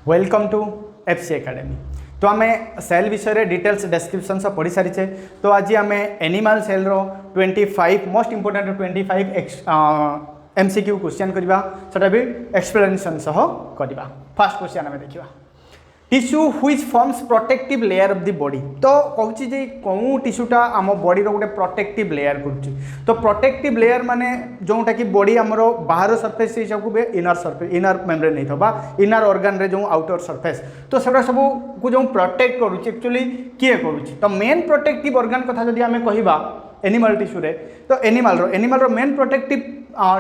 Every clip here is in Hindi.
Welcome to FC academy. तो आम सेल विषय डिटेल्स डेस्क्रिप्शन सब पढ़ी सारी। तो आज आम animal cell row 25 most important 25 MCQ question करवा सेटा भी एक्सप्लेनेशन सह करवा। फर्स्ट क्वेश्चन आम देखा tissue which forms protective layer of the body. तो कहूँ जे कौन टिश्यूटा आम बॉडी रो गोटे प्रोटेक्टिव लेयर करुच्ची। तो प्रोटेक्टिव लेयर माने जोटा कि बॉडी आमर बाहर सरफेस से सब इनर सरफेस इनर मेम्ब्रेन नहीं था इनर ऑर्गन रे जो आउटर सरफेस तो सेटा सब को जो प्रोटेक्ट करुच्ची एक्चुअली किए करुच्ची। तो मेन प्रोटेक्टिव ऑर्गन कथा जदि आम कहबा एनिमल टिश्यू रे तो एनिमल रो मेन प्रोटेक्टिव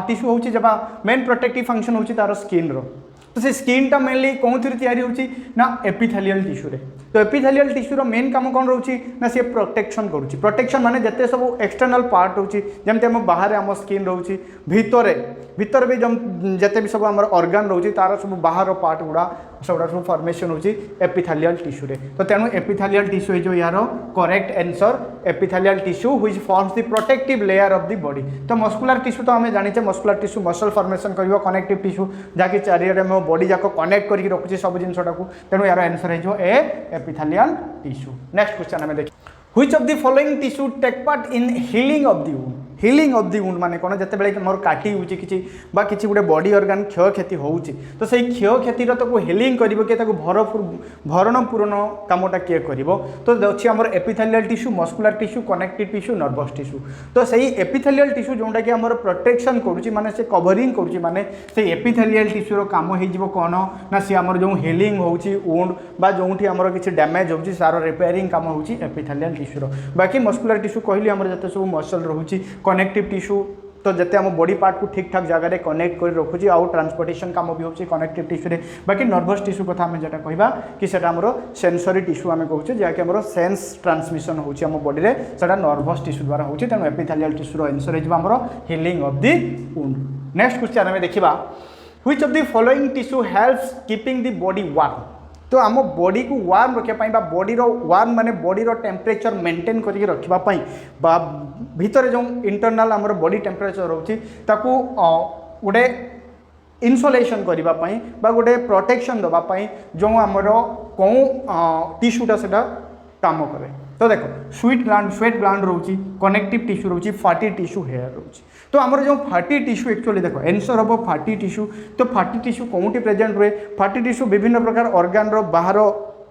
टिश्यू होची जबा मेन प्रोटेक्टिव फंक्शन होची तार स्किन रो। तो से स्किन टा मेनली कौन थी तैयारी होची ना एपिथेलियल टिश्यू रे। तो एपिथेलियल टिश्यू रो मेन काम कौन रोची ना सी प्रोटेक्शन करुच्ची। प्रोटेक्शन माने जते सब एक्सटर्नल पार्ट होची जमते हम बाहर आम स्किन रोची भीतर भी जते भी सब आम ऑर्गन रोची तार सब बाहर पार्ट गुड़ा सब फॉर्मेशन होची एपिथेलियल टिश्यू रे। तो तेणु एपिथेलियल टिश्यू जो यार correct answer epithelial tissue which forms the protective layer of the body. तो मस्कुलर टिश्यू तो हमें जानिचे मस्कुलर टिश्यू मसल फॉर्मेशन करिवो कनेक्टिव टिश्यू जाकि चारियारे मो बॉडी जाको कनेक्ट करके रखुची सब जिनसटा को। तेणु यार आंसर है जो A epithelial tissue. Next question हमें देखिए which of the following tissue take part in healing of the wound. Healing of the wound माने कौन जते बेले मोर काटी होची किछि गोटे बॉडी ऑर्गन क्षय क्षति होउची तो सही क्षय क्षति तो हीलिंग करिवो के ताको भरण पूरण कामटा किए करिवो। तो अछि हमर epithelial tissue muscular tissue connective tissue nervous tissue. तो सही एपिथेलियल टिश्यू जोंटा कि हमर प्रोटेक्शन करूची माने से कवरिंग करूची माने से एपिथेलियल टिश्यू रो काम हे जिवो कोन ना से हमर जो हीलिंग होउची वुंड बा जोंठी हमर किछि डैमेज होउची सारो रिपेयरिंग काम होउची एपिथेलियल टिश्यू रो। बाकी मस्कुलर टिश्यू कहली हमर जते सब मसल रहउची कनेक्टिव टिश्यू तो जते हम बॉडी पार्ट को ठीक ठाक जगह कनेक्ट कर रखुची आउ ट्रांसपोर्टेशन काम भी होची कनेक्टिव टिश्यू रे। बाकी नर्वस टिश्यू कथा हम जेटा कहबा कि सेटा हमरो सेंसरी टिश्यू हम कहूचे जे कि हमरो सेंस ट्रांसमिशन होची हम बॉडी रे सेटा नर्वस टिश्यू द्वारा होची। तेनु एपिथेलियल टिश्यू रो आंसर है हमरो healing of the wound. Next question हम देखिबा which of the following tissue helps keeping the body warm. तो आम बॉडी को वार्म रखा बॉडी वार्म माने बॉडी टेम्परेचर मेंटेन करके रखापी बा भीतर जो इंटरनल आमर बॉडी टेम्परेचर रोचे ताकू गोटे इनसुलेशन करने बा गोटे प्रोटेक्शन देवाई जो आमर कौन टिश्यूटा से काम करे। तो देखो स्वेट ग्लैंड रोची कनेक्टिव टिश्यू रोची फैटी टिश्यू हेयर रोची। तो आमर जो फैटी टिश्यू एक्चुअली देखो आंसर हम फैटी टिश्यू। तो फैटी टिश्यू कौटी प्रेजेंट रुए फैटी टिश्यू विभिन्न प्रकार ऑर्गन रो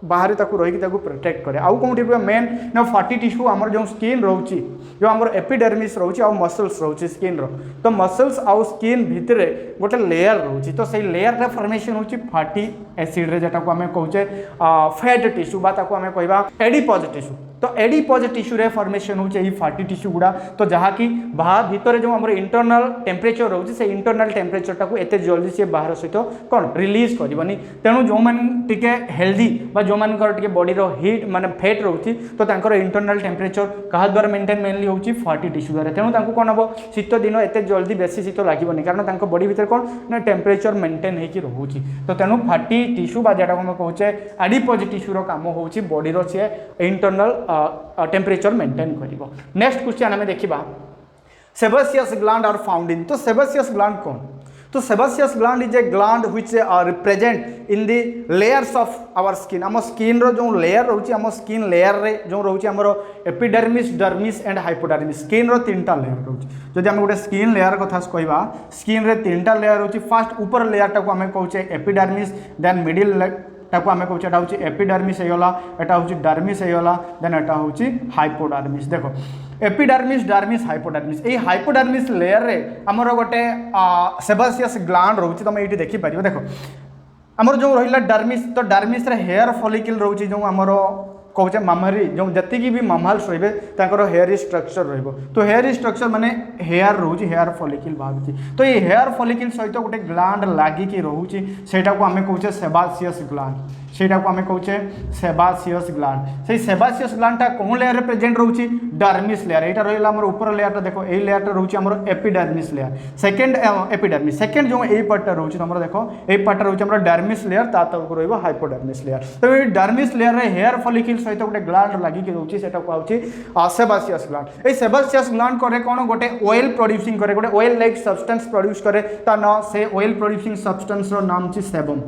बाहर ताकू रही प्रोटेक्ट करे। आउ कौटी रुए मेन ना फैटी टिश्यू आमर जो स्किन रोची जो आमर एपिडर्मिस रोची आउ मसल्स रोची स्किन रो। तो मसल्स आउ स्किन भितर गोटे लेयर रोची तो सही लेयर रे फॉर्मेशन होची फैटी एसिड रे जेटा को हमें कहूचे फैट टिश्यू बा ताकू हमें कहबा एडिपोज टिश्यू। तो एडिपोज टिश्यू रे फॉर्मेशन होचे ई फैटी टिश्यू गुडा। तो जहा कि बाहर भीतर जो हमर इंटरनल टेम्परेचर रोची से इंटरनल टेम्परेचर टाकू एते जल्दी से बाहर सहित कोन रिलीज करबनी। तेणु जो मन टिके हेल्दी बा जो मन टिके बॉडी रो हीट माने फैट रोची तो तांकर इंटरनल टेम्परेचर कहा द्वारा मेंटेन मेनली होची फैटी टिश्यू द्वारा। तेणु तांको कोन हबो शीत दिन एते जल्दी बेसी शीत लागबनी कारण तांको बॉडी भीतर कोन ना टेम्परेचर मेंटेन हेकी रहूची। तो तेणु फैटी टिश्यू बा जेटा हम कहूचे एडिपोज टिश्यू रो काम होची बॉडी रो से इंटरनल टेम्परेचर मेंटेन करिवो। नेक्स्ट क्वेश्चन हमें देखिबा sebaceous gland are found in. तो सेबेसियस ग्लैंड कौन। तो sebaceous gland is a gland which are present in the layers of our skin. आम स्किन रो जो लेयर रोची आम स्किन लेयर रे जो रोची हमर epidermis dermis and hypodermis skin रो तीनटा लेयर रोची। जदि हम गोटे स्किन लेयर कथा कहबा स्किन रे तीनटा लेयर रोची फर्स्ट ऊपर लेयर टाको हमें कहूचे एपिडर्मिस देन मिडिल टाको आम कहूँ एटा एपिडर्मिस होगा एटा हूँ डर्मिस होगा देन एटा हूँ हाइपोडर्मिस। देखो एपिडर्मिस डर्मिस हाइपोडर्मिस ये हाइपोडर्मिस लेयर रे आमर गोटे सेबेसियस ग्लैंड रोची तुम ये देखिपर। देखो आमर जो रहा डर्मिस तो डर्मिस रे हेयर फॉलिकल रोची जो आमर कौचे मामरी जो जी भी मामल्स रे हेयर स्ट्रक्चर रो। तो हेयर स्ट्रक्चर माने हेयर रोची हेयर फॉलिकल बाहर। तो ये हेयर फॉलिकल सहित गोटे ग्लैंड लागिकी रोची सेटा को आम कहूचे सेबासियस ग्लैंड सेटा को आम कहूचे सेबासियस ग्लैंड। से सेबासियस ग्लैंडटा कौन लेयर रे प्रेजेंट रोची डर्मिस लेयर यहाँ रहा आम ऊपर लेयरटा देखो ये लेयरटा रोची आम epidermis layer second epidermis second जो ये पार्टा रोची तुम देखो ये पार्टा रोची आम डर्मिस लेयर ता तक रहा हाइपोडर्मिस लेयर। तो ये डर्मिस लेयर रे हेयर फॉलिकल सहित गोटे ग्लैंड लागिकी रोची सेटा कहूँ सेबासियस ग्लैंड। ये सेबासियस ग्लैंड करे कौन गोटे ऑयल प्रोड्यूसिंग करे गोटे ऑयल लाइक सब्सटेंस प्रोड्यूस करे ता ना से ऑयल प्रोड्यूसिंग सब्सटेंस रो नाम छि सेबम।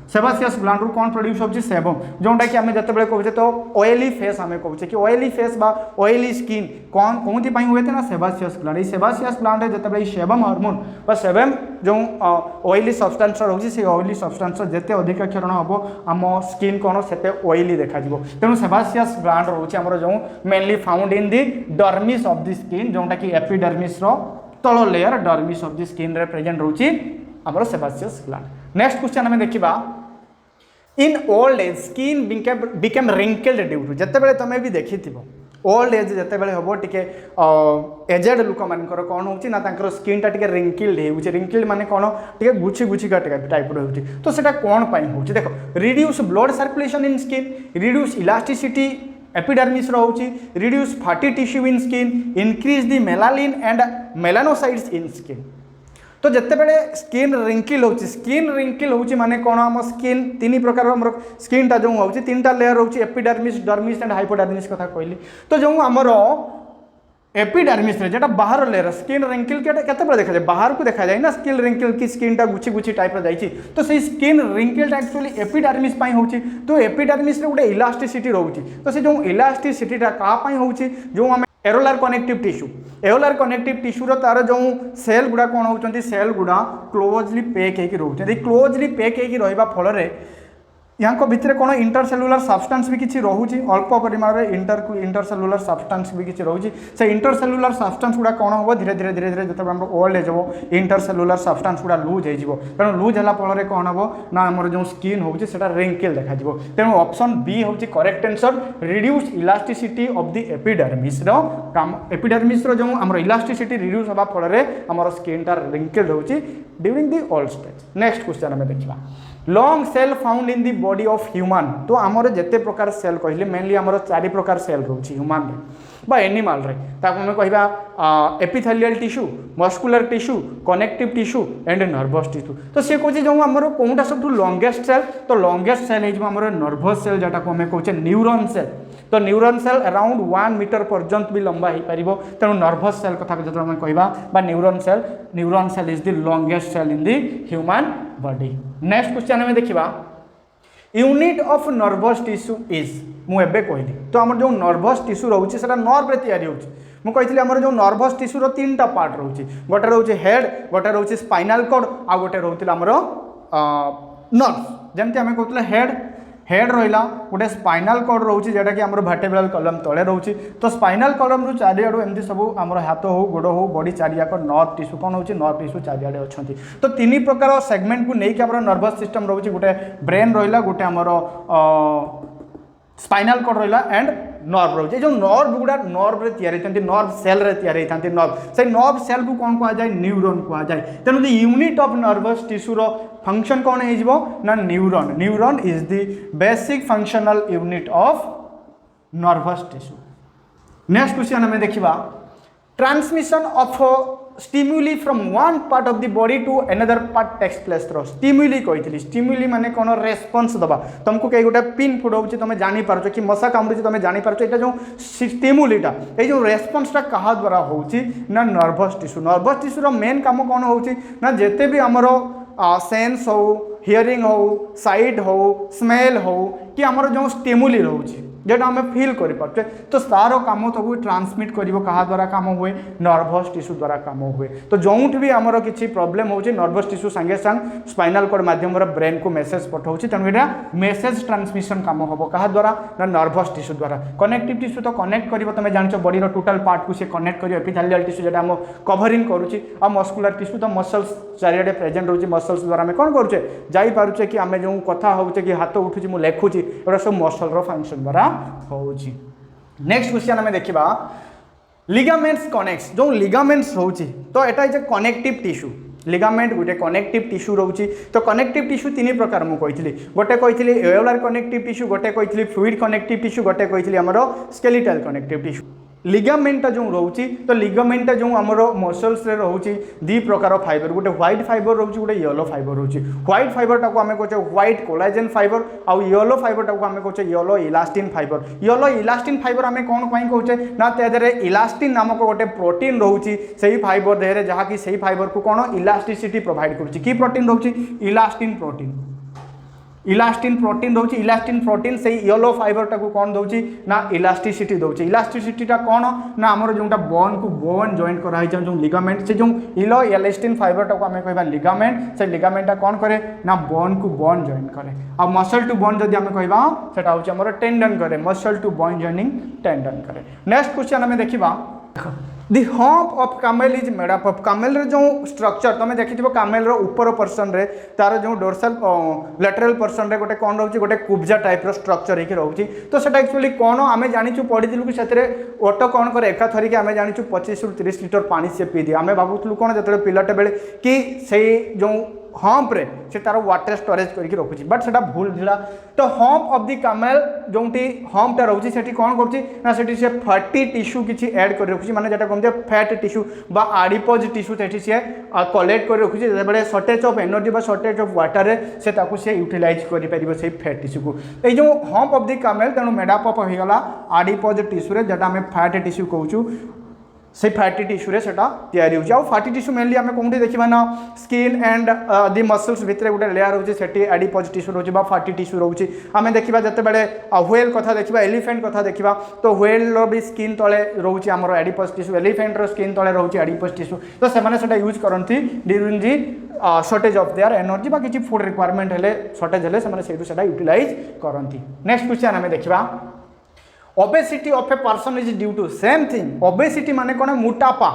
सेबासियस ग्लैंड रू कौन प्रोड्यूस होची सेबम जोंटा कि आमे जते बेले कहूचे तो ऑयली फेस आमे कहूचे कि ऑयली फेस बा ऑयली स्किन कौन कोंथि पई होते ना सेबासियस ग्लैंड। ई सेबासियस ग्लैंड रे जते बेले सेबम हार्मोन बा सेबम जो ऑयली सब्सटेंस रहउची से ऑयली सब्सटेंस जते अधिक क्षरण हबो आम स्किन कोन सेते ऑयली देखा जिवो। तेनु सेबासियस ग्लैंड रहउची हमर जो mainly found in the dermis of the skin जोंटा कि एपिडर्मिस रो तळ layer dermis of the skin रे प्रेजेंट रहउची हमर सेबासियस ग्लैंड। नेक्स्ट क्वेश्चन हमें देखिबा in old age skin became wrinkled due to जते बेले तमे भी देखिथिबो ओल्ड एज जते बेले हबो टिके एजेड लुक मानकर कोन होउची ना तांकर स्किन टा टिके रिंकल्ड हेउची। रिंकल्ड माने कोन टिके गुछि गुछि का टाइप रो होउची तो सेटा कोन पई होउची देखो reduce blood circulation in skin reduce elasticity epidermis रहउची reduce fatty tissue in skin increase the melanin and melanocytes in skin. तो जिते बड़े स्किन रिंकिल होची स्किन रिंकिल होची माने कोन हम स्किन तीन प्रकार हमर स्किन टा जो होची तीनटा लेयर होची एपिडर्मिस डर्मिस एंड हाइपोडर्मिस कथा कहली। तो जो हमर एपिडर्मिस रे जेटा बाहर लेयर स्किन रिंकिल केते बड़े देखा जाय बाहर को देखा जाय ना स्किन रिंकिल की स्किन टा गुछि गुछि टाइप रो जाईची तो से स्किन रिंकिल टा एक्चुअली एपिडर्मिस पई होची। तो एपिडर्मिस रे गुटे इलास्टिसिटी रहउची तो से जो इलास्टिसिटी टा का पई होची जो हम एरोलार कनेक्टिव टिश्यू रो तार जो सेल गुड़ा कौन होचंती सेल गुड़ा क्लोजली पैक होगी रोचे क्लोजली पैक होगी रहिबा फल रे यहाँ भितर कौन इंटरसेलुलर सब्सटेंस भी किसी रोचे अल्प परिमाण में इंटरसेलुलर सब्सटेंस भी किसी रोचे से इंटरसेलुलर सब्सटेंस गुड़ा कौन हम धीरे धीरे धीरे धीरे जो आम ओल्ड एज हो इंटरसेलुलर सब्सटेंस गुड़ा लूज हो तेणु लूज है फल कौन हम ना आम जो स्किन होची रिंकिल देखा तेणु ऑप्शन बी हूँ correct answer reduce elasticity of the epidermis काम एपिडर्मिस जो आम इलास्टिसिटी रिड्यूस होगा फल आम स्किन टा रिंकिल होची during the old stage. Next question आम देखा long cell found in the body of human. तो आमर जिते प्रकार सेल कहले मेनली आमर 4 प्रकार सेल रोची ह्यूमन रे बा एनिमल रे ताको हम कहबा epithelial tissue muscular tissue connective tissue and nervous tissue. तो से कहछि जो आमर कोनटा सब लॉन्गेस्ट सेल तो लॉन्गेस्ट सेल है आमर नर्वस सेल जेटा को हम कहछे न्यूरॉन सेल। तो न्यूरॉन सेल अराउंड 1 मीटर पर्यंत भी लंबा हो पारिबो तेणु नर्वस सेल कथा जो आम कहबा बा neuron cell is the longest cell in the human body. Next question हमें देखिबा unit of nervous tissue is मु एबे कहली तो आम जो नर्वस टिश्यू रोचे सेटा नर्व रे तैयारी होची मु कहितली हमर जो नर्वस टिश्यू रो 3टा पार्ट रोचे गोटे रोचे हेड गोटे रोचे स्पाइनल कॉर्ड आ गोटे रोतिला हमर नर्व जेमति आमे कहतले हेड रहा गोटे स्पाइनल कॉर्ड रोचे जेटा कि आमर वर्टेब्रल कॉलम तले रोचे। तो स्पाइनल कॉलम रु चारिआडू एमती सब आमर हाथ हो गोड़ हो बॉडी चारियाक नर्व टिश्यू कौन होची नर्व टिश्यू चारिआडे अच्छी। तो 3 प्रकार सेगमेंट को लेकिन आमर नर्वस सिस्टम रोचे गोटे ब्रेन रहा गोटे आमर स्पाइनल कॉर्ड रहा एंड नर्व रोचे जो नर्व गुड़ा नर्व रे तैयारी होती नर्व सेल रे तैयारी होती नर्व से नर्व सेल को कौन कह जाए न्यूरॉन कह जाए। तेणु यूनिट ऑफ नर्वस टिश्यू रो फंक्शन कौन हो ना neuron. Neuron is the basic functional unit of nervous tissue. Next question हमें देखिबा transmission of stimuli from one part of the body to another part takes place through stimuli कही स्टिमुली माने कौन रेस्पॉन्स दबा तुमको कहीं गोटे पिन फुटाऊँ तुम जानी पार्छ कि मशा कामुड़ी तुम जानी पार्छ ये जो स्टिमुलीटा ये जो रेस्पॉन्सटा क्या द्वारा होची ना नर्वस टिश्यू रो मेन काम कौन होची ना जेते भी आमर सेंस हो हियरिंग हो साइट हो स्मेल हो कि आमर जो स्टिमुली रोची जेटा आम फिल करें तो तार कम सब ट्रांसमिट कर द्वारा काम हुए नर्वस टिश्यू द्वारा काम हुए। तो जोठ भी आमर किसी प्रॉब्लम हो नर्वस टिश्यू संगे संग स्पाइनल कॉर्ड माध्यम ब्रेन को मेसेज पठाऊँ तेणु यहाँ मेसेज ट्रांसमिशन काम हम क्या द्वारा ना नर्वस टिश्यू द्वारा। कनेक्टिव टिश्यू तो कनेक्ट कर तुम जान बॉडी टोटल पार्ट को सी कनेक्ट कर एपिथेलियल टिश्यू जेटा आम कवरिंग करुच्ची आ मस्कुलर टिश्यू तो मसल्स चारिआडे प्रेजेंट रोचे मसल्स द्वारा आम कौन करुचे जापे कि आम जो कथा होचे कि हाथ उठुची मुझे लेखुची एटा सब मसल फंक्शन द्वारा होची। नेक्स्ट क्वेश्चन हमें देखिबा लिगामेंट्स कनेक्ट्स जो लिगामेंट्स होची तो एटा इज कनेक्टिव टिश्यू लिगामेंट गोटे कनेक्टिव टिश्यू रोची। तो कनेक्टिव टिश्यू 3 प्रकार मु कहितली गोटे कहितली एओलार कनेक्टिव टिश्यू गोटे कहितली फ्लूइड कनेक्टिव टिश्यू गोटे कहितली हमरो स्केलेटल कनेक्टिव टिश्यू। लिगामेंटा जो रोची तो लिगामेंटा जो आमर मसल्स रे रोची 2 प्रकार फाइबर गोटे व्हाइट फाइबर रोची गोटे येलो फाइबर रोची। व्हाइट फाइबर टाको आमे कहचे व्हाइट कोलाजेन फाइबर आउ येलो फाइबर टाको आमे कहचे yellow elastin fibre. Yellow elastin fibre आमे कोन पई कहचे ना तेरे इलास्टिन नामक गोटे प्रोटीन रोची सेही फाइबर देहरे जहा कि सेही फाइबर को कोन इलास्टिसिटी प्रोवाइड करूची। की प्रोटीन रोची इलास्टिन प्रोटीन इलास्टिन प्रोटीन रोचे इलास्टिन प्रोटीन से येलो फाइबर टाको कौन दौची ना इलास्टिसिटी दौची इलास्टिसिटीटा कौन ना आमर जोटा बोन को बोन जॉइंट कराई जो लिगामेंट से जो इलो इलास्टिन फाइबर टाको आम कहबा लिगामेंट से लिगामेंटा कौन करे ना बोन को बोन जॉइंट करे आ मसल टू बोन जदि आम कहबा सेटा होची हमर टेंडन करे muscle to bone joining tendon करे। नेक्स्ट क्वेश्चन आम देखिबा the hump of camel is made up of camel रे जो स्ट्रक्चर तुम देखिथिबो कामेल रो ऊपर पर्सन रे तार जो डोर्सल लैटरल पर्सन रे गोटे कौन रोचे गोटे कुब्जा टाइप रो स्ट्रक्चर होके रोचे तो सेटा एक्चुअली कौन आम जानिछु पढ़िथिलु कि सेतरे ओटो कौन करे एका थरी के आम जानिछु 25 रु 30 लिटर पानी से पी दिए आम भाबुथलु कौन जतरे पिलाटे बेले कि से जो हम्प रे से तार वाटर स्टोरेज करके रखुची बट सेटा भूल थिला तो हम्प ऑफ द कामेल जोंटी हम्पटा रहउची सेठी कोन करची ना सेठी से फैटी टिश्यू किछि ऐड कर रखुची माने जेटा कहते फैट टिश्यू बा एडिपोज टिश्यू सेठी से कलेक्ट कर रखुची जे बेले शॉर्टेज ऑफ एनर्जी बा शॉर्टेज ऑफ वाटर रे से ताकू से यूटिलाइज करि परिबो से फैट टिश्यू को ए जो हम्प ऑफ द कामेल तनो मेडअप ऑफ हो गला एडिपोज टिश्यू रे जेटा हम फैट टिश्यू कहूचू से फैटी टिश्यू रे सेटा तयारी होची आ फैटी टिश्यू मेनली आमे कोंठी देखिबा ना स्किन एंड दी मसल्स भितरे गुटे लेयर होची सेठी एडिपोज टिश्यू रहउची बा फैटी टिश्यू रहउची आमे देखिबा जते बेले व्हेल कथा देखिबा एलिफेंट कथा देखिबा तो व्हेल रो भी स्किन तळे रहउची हमरो एडिपोज टिश्यू एलिफेंट रो स्किन तळे रहउची एडिपोज टिश्यू तो से माने सेटा यूज करंती during the shortage of their energy बा किछि फूड रिक्वायरमेंट हेले शॉर्टेज हेले से माने सेटू सेटा यूटिलाइज करंती। नेक्स्ट क्वेश्चन आमे देखिबा obesity of a person is due to same thing obesity माने कोन मोटापा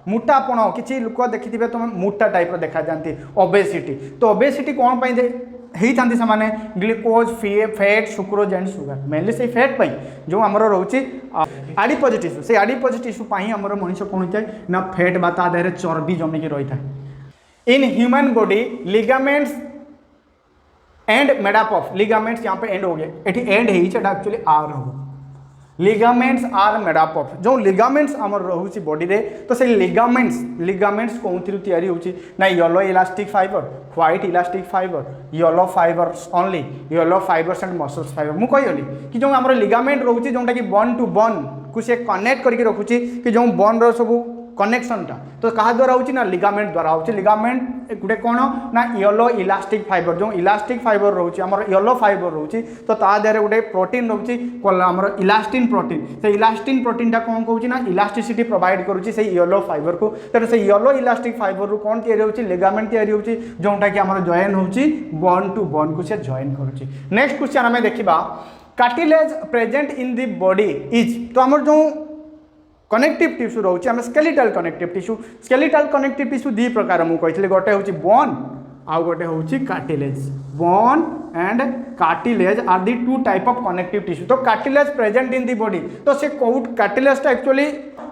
मोटापण किसी लोक देखिथिबे तुम मोटा टाइप रो देखा जानती ओबेसिटी तो ओबेसिटी कोन पई दे हेई थांती समाने glucose fat sucrose and sugar mainly से फैट पई जो हमरो रहउची एडिपोज टिश्यू से एडिपोज टिश्यू पई हमरो मनुष्य कोन होय ना फैट बा ता देहरे चर्बी जमी के रही था in human body ligaments and made up of ligaments यहाँ पे एंड हो गए एठी एंड है एक्चुअली आर हो ligaments are made up of जो लिगामेंट्स आमर रहउची बॉडी रे तो से लिगामेंट्स कोनथिरु तयारी होची ना yellow elastic fibre white elastic fibre yellow fibres only yellow fibres and muscles fibre मु कहली कि जो हमर लिगामेंट रहउची जोंटा कि बोन टू बोन को से कनेक्ट करके रखुची कि जो बोन रो सब कनेक्शनटा तो कहा द्वारा होची ना लिगामेंट द्वारा होची लिगामेंट गुटे कोन ना येलो इलास्टिक फाइबर जो इलास्टिक फाइबर रहउची हमर येलो फाइबर रहउची तो ता देरे गुटे प्रोटीन रहउची कोन हमर इलास्टिन प्रोटीन से इलास्टिन प्रोटीन टा कोन कहउची ना इलास्टिसिटी प्रोवाइड करूची से येलो फाइबर को तर से येलो इलास्टिक फाइबर रो कोन तयारी होची लिगामेंट तयारी होची जोंटा कि हमर जॉइन होची बोन टू बोन को से जॉइन करूची। नेक्स्ट क्वेश्चन हमें देखिबा cartilage present in the body is तो हमर जो कनेक्टिव टिश्यू रोचे आम स्केलेटल कनेक्टिव टिश्यू दी प्रकार मुझे कही गोटे हूँ बोन आउ गोटे हूँ cartilage bone and cartilage are the two type of connective tissue तो cartilage present in the body तो से कार्टिलेज एक्चुअली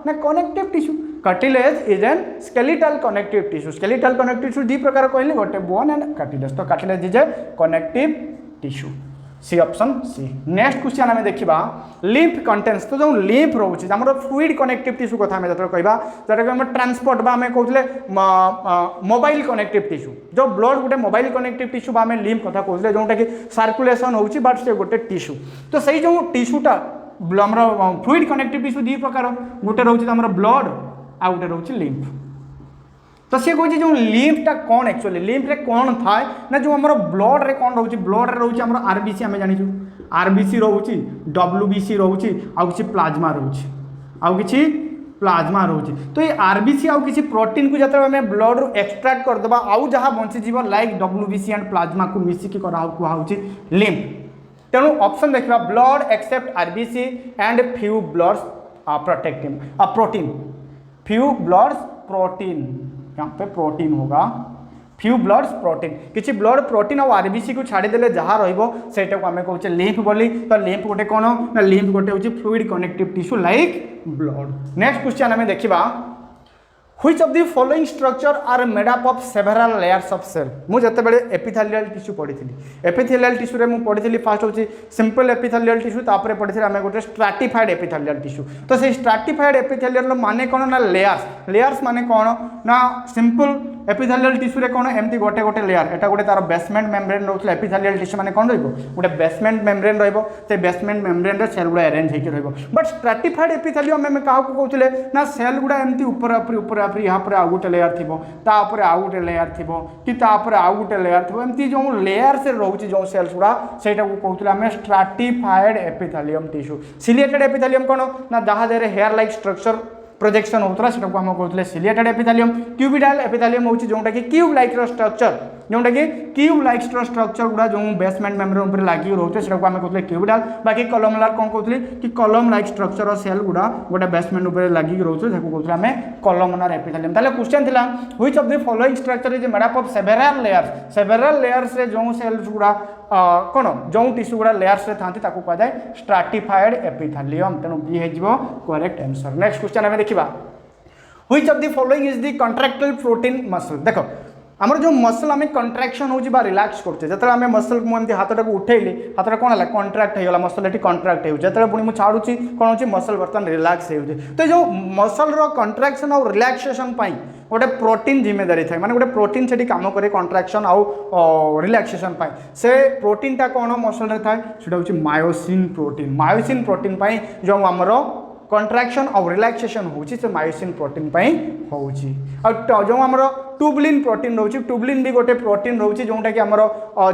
ना connective tissue cartilage is an skeletal connective tissue दी प्रकार कहले गोटे बोन एंड कार्टिलेज तो cartilage is a connective tissue C option C. Next question आम देखा लिम्फ कंटेन्स तो जो लिम्फ रोचे आम फ्लूइड कनेक्टिव टिश्यू कथा आम जो कहवा जोटा कि ट्रांसपोर्ट बा आम कहते मोबाइल कनेक्टिव टिश्यू जो ब्लड गोटे मोबाइल कनेक्टिव टिश्यू आम लिम्फ कथा कहते जोटा कि सर्कुलेशन होची बट से गोटे टिश्यू तो सही जो टिश्यूटा आम फ्लूइड कनेक्टिव टिश्यू दी प्रकार गोटे रोचे आम ब्लड आ गोटे रोचे लिम्फ तो सी कहे जो लिम्फटा कौन एक्चुअली लिम्फ रे कौन थाए ना जो आम ब्लड रे कौन रोचे ब्लड रे रोचे आम आरबीसी आम जानी आरबीसी रोचे डब्ल्यूबीसी रोचे आउ किसी प्लाज्मा रोचे आउ किसी प्लाज्मा रोचे तो ये आरबीसी आउ किसी प्रोटीन को जब आम ब्लड रू एक्सट्राक्ट करदेबा आउ जहाँ bunches like WBC and plasma को मिसिकी कहुच्छी लिम्फ तेणु ऑप्शन देखा blood except RBC and few bloods protective protein few bloods protein यहाँ पे प्रोटीन होगा फ्यू ब्लड्स प्रोटीन किसी ब्लड प्रोटीन और आरबीसी को छाड़ीदे जहाँ रहीटा को आम कहे लिम्फ बोली तो लिम्फ गोटे कौन ना लिम्फ गोटे हूँ fluid connective tissue like blood. Next question आम देखा which of the following structure are made up of several layers of cell मुझे जितेबाला एपिथेलियल टिश्यू पढ़ी एपिथेलियल टिश्यू रे मुझे पढ़ी फास्ट हूँ सिंपल एपिथेलियल टिश्यू तापर पढ़ी आम गोटे स्ट्राटिफाइड एपिथेलियल टिश्यू तो से स्ट्राटिफाइड एपिथेलियल माने कौन ना लेयर्स माने कौन ना सिंपल एपिथेलियल टिश्यू रे कौन एमती गोटे गोटे लेयर एटा गोटे तार बेसमेंट मेम्ब्रेन रोला एपिथेलियल टिश्यू माने कौन रोटे बेसमेंट मेम्ब्रेन रे बेसमेंट मेम्ब्रेन रे सेल गुड़ा अरेंज होकर बट स्ट्राटिफाइड एपिथेलियम आम क्या कहते ना सेल गुड़ा एमती ऊपर यहाँ पर आउ गोटे लेयर थी तापर आउ गोटे लेयर थी कि तापर आउ गोटे लेयर थी एमती जो लेयर से रोचे जो सेल्स गुड़ा से कहते आम stratified epithelium tissue ciliated epithelium कौन ना जहाँ Dehre hair like structure projection होता है आम कहते सिलिएटेड एपिथेलियम क्यूबिडाल एपिथेलियम होची जोंटा कि क्यूब लाइक स्ट्रक्चर जोंटा कि क्यूब लाइक स्ट्रक्चर गुड़ा जो बेसमेंट मेम्ब्रेन उपर लागी रोचे से आम कहते क्यूबिडाल बाकी कॉलमनार कौन कहते कि कॉलम लाइक स्ट्रक्चर सेल गुड़ा गोटे बेसमेंट उपर लागी रोचे कहते आम कॉलमनार एपिथेलियम ताले क्वेश्चन थिला which of the following structure is made up of several layers रे जो सेल्स गुड़ा कौन जो टिश्यू गुड़ा लेयर्स रे थांती ताकू कहा जाए स्ट्राटिफाइड एपिथेलियम तेणु बी है करेक्ट आंसर नेक्स्ट क्वेश्चन आम देखा which of the following is the contractile protein muscle देखो आमर जो मसल आम कंट्राक्शन हो रिलैक्स करते जो आम मसल मुझे हाथ टाक उठेली हाथ कौन है कंट्राक्ट होगा मसल ये कंट्राक्ट हो पुणी मुझे छाड़ुची कौन हो मसल बर्तमान रिलैक्स हो तो जो मसल कंट्राक्शन और रिलैक्सेशन गोटे प्रोटीन जिम्मेदारी थाए माने गोटे प्रोटीन से काम करे कंट्राक्शन आउ रिलैक्सेशन से प्रोटीन टा कौन मसल थाए से मायोसिन प्रोटीन जो आमर कंट्राक्शन और रिलैक्सेशन होची से मायोसिन प्रोटीन होची जो आमर ट्यूबलिन प्रोटीन रोचे ट्यूबलिन भी गोटे प्रोटीन रोचे जोटा कि आमर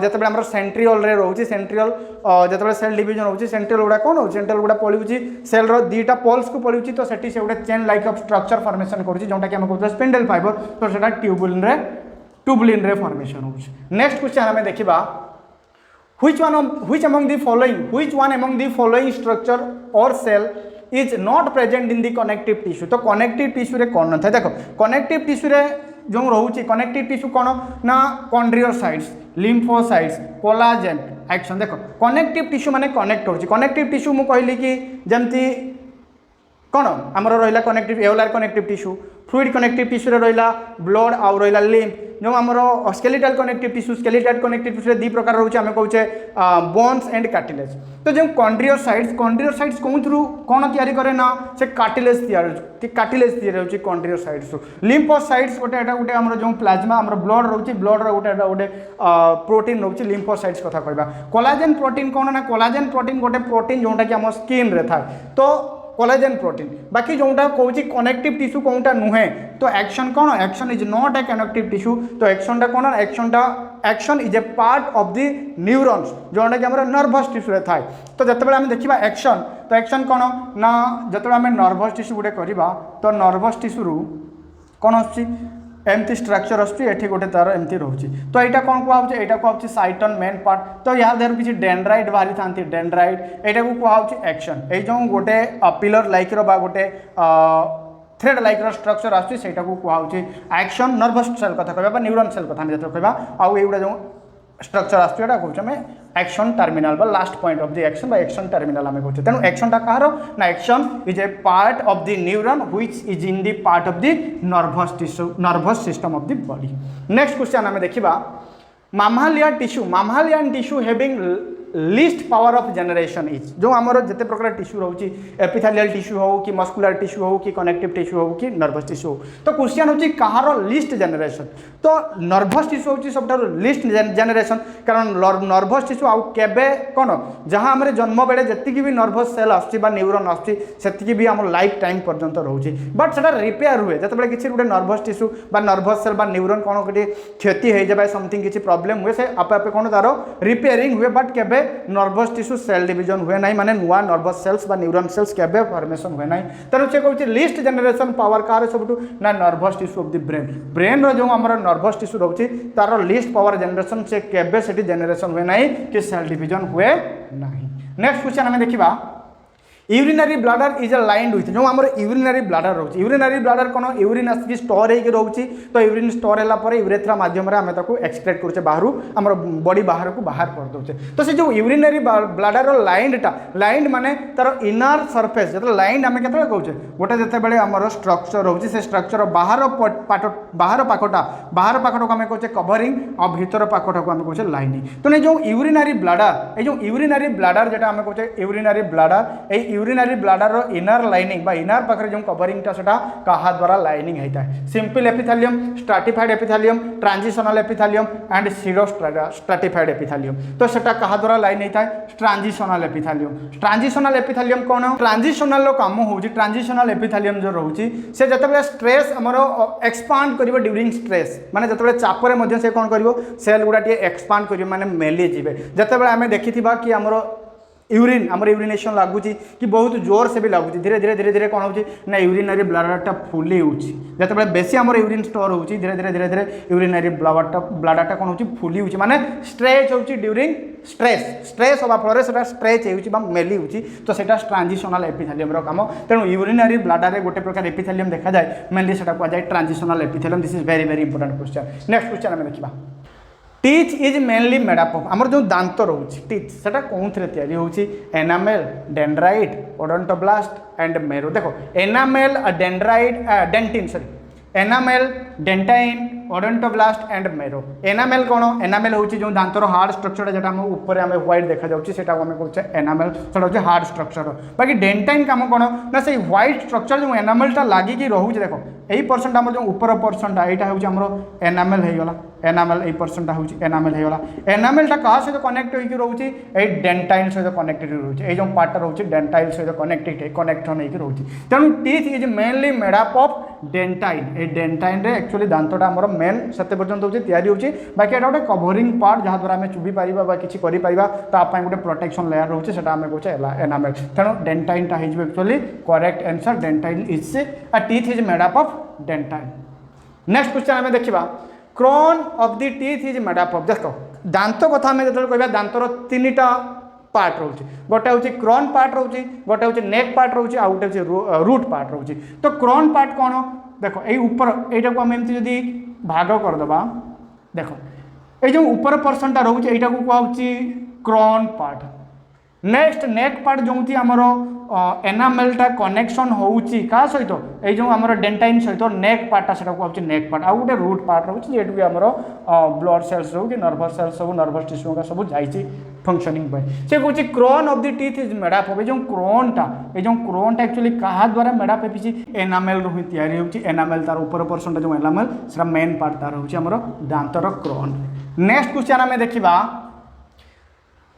जिते आम सेंट्रियल रे रोचे सेंट्रियल जिते सेल डिवीजन होची सेंट्रियल गुड़ा कौन हो सेंट्रियल गुड़ा पड़ूची सेल दुईटा पोल्स को पड़ूची तो सेठी से गोटे chain like of structure formation करुच्ची जोटा कि आम कहते स्पिंडल फाइबर तो सेटा ट्यूबलिन रे फॉर्मेशन होची नेक्स्ट क्वेश्चन आम देखा which among the following structure or cell is not present in the connective tissue तो connective tissue रे कौन था देखो connective tissue रे जो रोचे connective tissue कौन ना chondriocytes lymphocytes collagen एक्शन देखो connective tissue माने कनेक्ट होची connective tissue मु कहली कि जमती कौन आमर रहा connective areolar connective tissue fluid connective tissue रहा ब्लड आउ रहा लिम्फ जो आमर स्केलेटल कनेक्टिव टिश्यू दी प्रकार रोचे आम कहे बोन्स एंड कार्टिलेज तो जो कॉन्ड्रियोसाइट्स कौन तैयारी करे ना से कार्टिलेज तैयारी कॉन्ड्रियोसाइट्स लिम्फोसाइट्स गोटे गोटे आमर जो प्लाज्मा आमर ब्लड रोचे ब्लड गोटे गोटे प्रोटीन रोचे लिम्फोसाइट्स कथा कहबा कोलाजेन प्रोटीन कौन ना कोलाजेन प्रोटीन गोटे प्रोटीन जोटा कि आम स्किन रे थाए तो कोलाजेन प्रोटीन बाकी जोटा कौन कनेक्टिव टिश्यू कौनटा नुहे तो एक्शन कौन action is not a connective tissue तो एक्शनटा कौन action is a part of the neurons जोटा कि आम नर्भस टिश्यू थाए तो जिते आम देखा एक्शन तो एक्शन कौन ना जिते आम नर्भस टिश्यू गोटे करवा तो नर्भस टिश्यू रु कौन आसुची एमती स्ट्रक्चर आसुची गोटे तार एमती रोचे तो यहाँ कौन कहुचे यहाँ कहुचे साइटन मेन पार्ट तो यहाँ देहर किसी डेंड्राइट बाहरी था डेंड्राइट यहाँ को कहुचे एक्शन ये जो गोटे पिलर लाइक गोटे थ्रेड लाइक स्ट्रक्चर आसुची को कहुचे एक्शन नर्भस सेल कथा कहबा न्यूरॉन सेल कथा जो कहबा आउ एगुड़ा जो स्ट्रक्चर आसुची कहूँ एक्शन टर्मिनल बा last point of the axon बा एक्शन टर्मिनल आम कहते तेणु एक्शन टा कहार ना axon is a part of the neuron which is in the part of the nervous system of the body next question आम देखा mammalian tissue having least power of generation is जो आमर जिते प्रकार टिश्यू रोचे एपिथेलियल टिश्यू हो कि मस्कुलर टिश्यू हो कि कनेक्टिव टिश्यू हो कि नर्भस टिश्यू हो तो क्वेश्चन होची कहार लिस्ट जनरेशन तो नर्भस टिश्यू होची सबठार लिस्ट जनरेशन कारण नर्भस टिश्यू आउ केबे कौन जहाँ आम जन्म बेले जी भी नर्भस सेल आसुची न्यूरॉन आसुची सेतिकी भी आम लाइफ टाइम पर्यंत रोचे बट सेटा रिपेयर हुए जिते किसी गोटे nervous tissue nervous cell neuron कौन गोटे क्षति हो जाए समथिंग किसी प्रॉब्लम हुए से आपे आपे कौन तार रिपेयरिंग हुए बट केबे नर्भस टिश्यू सेल डिवीजन हुए ना माने नुआ नर्भस सेल्स बा न्यूरॉन सेल्स केबे फॉर्मेशन हुए ना तेणु से कहते लिस्ट जनरेशन पावर कार सब ना nervous tissue of the brain जो आमर नर्भस टिश्यू रोचे तार लिस्ट पावर जनरेशन से केबे से जनरेशन हुए ना कि सेल डिवीजन हुए ना नेक्स्ट क्वेश्चन आम देखा urinary bladder is lined with जो आम यूरिनरी ब्लाडर रोचे यूरिनरी ब्लाडर कौन यूरिन आसिक स्टोर होकर रोचे तो यूरिन स्टोर है यूरेथ्रा माध्यम आम एक्सट्रैक्ट करुचे बाहर आम बॉडी बाहर को बाहर कर दौचे तो से जो यूरिनरी ब्लाडर लाइंडटा लाइंड माने तार इनर सरफेस जो लाइंड आम के कहे गोटे जिते आम स्ट्रक्चर रोचे से स्ट्रक्चर बाहर पाखटा को आम कहे कवरिंग और भीतर पाखटा को आम कहे लाइनिंग तो जो यूरिनरी ब्लाडर ये जो यूरिनरी ब्लाडर जो आम कहे यूरिनरी ब्लाडर यूरिनरी ब्लाडर रो इनर लाइनिंग बा इनर पाखरे जो कवरिंगटा सेटा कहा द्वारा लाइनिंग होता है simple epithelium stratified epithelium transitional epithelium and सीरो स्ट्राटिफाइड एपिथेलियम तो सेटा कहा द्वारा लाइन होता है ट्रांजिशनल एपिथेलियम ट्रांजिशनल एपिथेलियम कौन ट्रांजिशनल रो काम होउची ट्रांजिशनल एपिथेलियम जो रहउची से जतबे स्ट्रेस हमरो एक्सपांड करिवो ड्यूरिंग स्ट्रेस माने जतबे चापरे मध्ये से कोन करिवो सेल गुडा टी एक्सपांड करिवो माने मेली जिवे जतबे आमे देखिथिबा कि हमरो यूरिन आम यूरिनेशन लगुच कि बहुत जोर से भी लगुच धीरे धीरे धीरे धीरे कौन हो ना यूरिनरी ब्लाडरटा फुली होते बेसी आम यूरिन स्टोर हो धीरे धीरे धीरे धीरे यूरिनरी ब्लाडरटा कौन हो फुली हो माने स्ट्रेच हो ड्यूरिंग स्ट्रेस स्ट्रेस हवा फल से स्ट्रेच हो मेली हो तो सेटा ट्रांजिशनल एपिथेलियम काम तेणु यूरिनरी ब्लाडर में गोटे प्रकार एपिथेलियम देखा जाए मेनली से कहुए transitional epithelium this is very very important question next question आम देखा teeth is mainly made up of आमर जो दांत रोचे टीथ से कौन थे होची enamel dendrite odontoblast and marrow देखो enamel dendrite dentine sorry enamel dentine odontoblast and marrow enamel कौन एनामेल होची जो दांतर हार्ड स्ट्रक्चर जेटा हम ऊपर आम व्हाइट देखा जाउची सेटा आम कहते एनामेल सेटा होची हार्ड स्ट्रक्चर बाकी डेंटाइन काम कौन ना से व्हाइट स्ट्रक्चर जो एनामेलटा लागिकी रोचे देखो यही परसेंट आम जो ऊपर परसेंटा यहाँ हूँ एनामेल होगला एनामेल यही परसेंटा हूँ एनामेल होगला एनामेलटा क्या सहित कनेक्ट होकर रोचे ये डेंटाइल सहित कनेक्टेड रोचे ये जो पार्टा रोचे डेंटाइल सहित कनेक्शन होकर रोचे तेणु teeth is mainly made up of dentine ये डेंटाइन रे एक्चुअली दांतटा आमर मेन से पर्यटन होची तैयारी होची बाकी एटा गोटे कवरिंग पार्ट जहाँ द्वारा आम चुभी पारिबा बा किछि करि पारिबा तापाई गोटे प्रोटेक्शन लेयर रोचे सेटा आम कहते एनामेल तेणु डेंटाइनटा हो actually correct answer dentine is a teeth is made up of dentine next question आम देखा crown of the teeth is made up of देखो दांत कथा आम जो कह दांतर तीन टा पार्ट रोचे गोटे हूँ क्रोन पार्ट रोचे गोटे हूँ नेक पार्ट रोचे आ गोटे हूँ रूट पार्ट रोचे तो क्रोन पार्ट कौन देखो ये ऊपर यहाँ को आम एमती भाग करदे देखो ये जो ऊपर पर्सनटा रोचे यहाँ को कहुच्छी क्रोन पार्ट नेक्स्ट नेक पार्ट जो आमर एनामेलटा कनेक्शन होउची का सहित ये जो आमर डेंटाइन सहित नेक पार्टा से कहूँ नेक पार्ट आ गोटे रूट पार्ट रोचे जेटू भी आमर ब्लड सेल्स हो कि नर्भस सेल्स सब नर्भस टिश्यू का सब जाइए फंक्शनिंग से कहूँ crown of the teeth is made up of ये जो क्रोनटा एक्चुअली क्या द्वारा मेडअप होती एनामेल रू तैयारी होती एनामेल तार ऊपर पर्सन जो एनामेल से मेन पार्ट तार होची आमर दांतर क्रोन नेक्स्ट क्वेश्चन आम देखा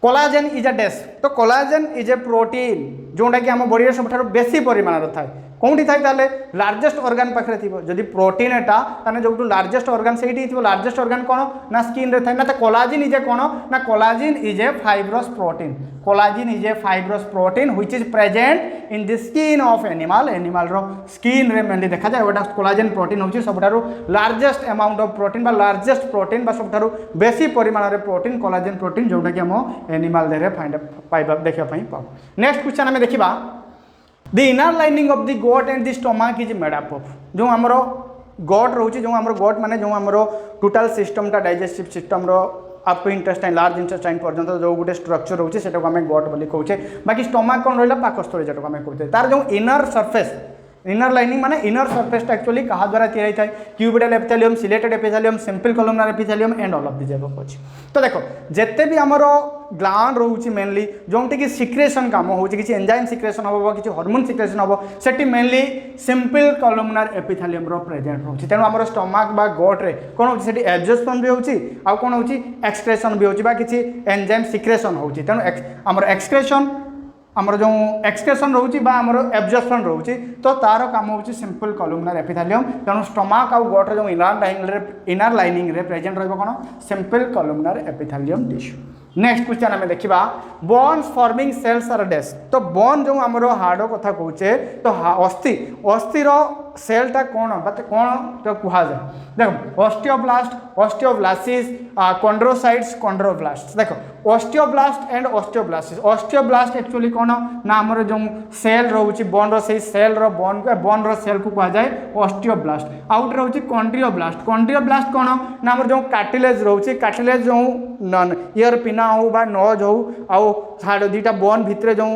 कोलाजेन इज अ डैश तो कोलाजेन इज ए प्रोटीन जोटा कि आम बॉडी सब बेसी परिमाण थाए कौटी थाए लार्जेस्ट ऑर्गन पाखे थी जदि प्रोटीन एटा जो लार्जेस्ट ऑर्गन से लार्जेस्ट ऑर्गन कौन ना स्किन रे थाए ना तो कोलाजिन इज ए कौन ना collagen is a fibrous protein collagen is a fibrous protein which is present in the skin of animal animal रो स्किन रे मेनली देखा जाए गोटा कोलाजिन प्रोटीन होची सबठारु लार्जेस्ट अमाउंट ऑफ प्रोटीन बा लार्जेस्ट प्रोटीन बा सबठारु बेसी परिमाण रे प्रोटीन कोलाजिन प्रोटीन जोटा कि हम एनिमल देहरे फाइंड पाइबा देखा पाऊ नेक्स्ट क्वेश्चन आम देखा the inner lining of the got and the stomach is made up of जो आमर गॉट रोचे जो आमर गॉट माने जो आमर टोटल सिस्टमटा डाइजेस्टिव सिस्टम रो अप इंटेस्टाइन लार्ज इंटेस्टाइन पर्यंत जो गोटे स्ट्रक्चर रोचे सेटा को आम गॉट बोली कहूचे बाकी स्टमक कौन रहा पाकस्थली जो आम कहते तार जो इनर सरफेस इनर लाइनिंग माने इनर सरफेस एक्चुअली क्या द्वारा तैयारी था cubital epithelium chelated epithelium simple columnar epithelium and all of this above अछि तो देखो जेते भी हमरो ग्लैंड रोची मेनली जोंटी कि सिक्रेशन काम होची किछि एंजाइम सिक्रेशन होबो किछि हार्मोन सिक्रेशन होबो सेटी मेनली सिंपल कॉलमनार एपिथेलियम रो प्रेजेंट होची तेनु हमरो स्टमक बा गॉट रे कोन होची सेटी एब्जॉर्प्शन भी होची आ कोन होची एक्सक्रेशन भी होची बा किछि एंजाइम सिक्रेशन होची तेनु हमरो एक्सक्रेशन आमर जो एक्सक्रेशन रोचे आमर एब्जॉर्प्शन रोचे तो तार काम होची सिंपल कॉलमनार एपिथेलियम तेणु स्टमक आउ गॉट जो इनर लाइनिंग रे प्रेजेंट रहिबो कोन simple columnar epithelium tissue next question आम देखा bones forming cells are dash तो बोन जो आमर हाड़ कथा कहचे तो अस्थि अस्थिर सेलटा कौन कौन तो कह जाए देखो ऑस्टियोब्लास्ट ऑस्टियोब्लास्टिस कॉन्ड्रोसाइट्स कॉन्ड्रोब्लास्ट देखो ऑस्टियोब्लास्ट एंड ऑस्टियोब्लास्टिस ऑस्टियोब्लास्ट एक्चुअली कौन ना आमर जो सेल रोचे बोन रो सेल रो बोन रो सेल को कह जाए ऑस्टियोब्लास्ट आउट रोचे कॉन्ड्रियोब्लास्ट कॉन्ड्रियोब्लास्ट कौन ना आमर जो कार्टिलेज रोचे कार्टिलेज जो ईयर पिना हो बा नोज हो आउ हाड़ दुईटा बोन भितर जो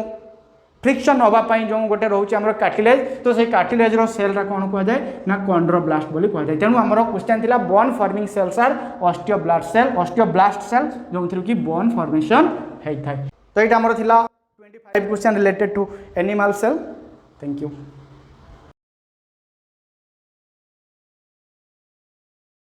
फ्रिक्शन होगापाई जो गोटे रोचे आम कार्टिलेज तो से कार्टिलेज रो सेलटा कौन कह जाए ना कॉन्ड्रोब्लास्ट बोली कह जाए तेणु आमर क्वेश्चन थिला bone forming cells are osteoblast cell जो कि बोन फॉर्मेशन होता है तो ये आमर थिला 25 question related to animal cell. Thank you.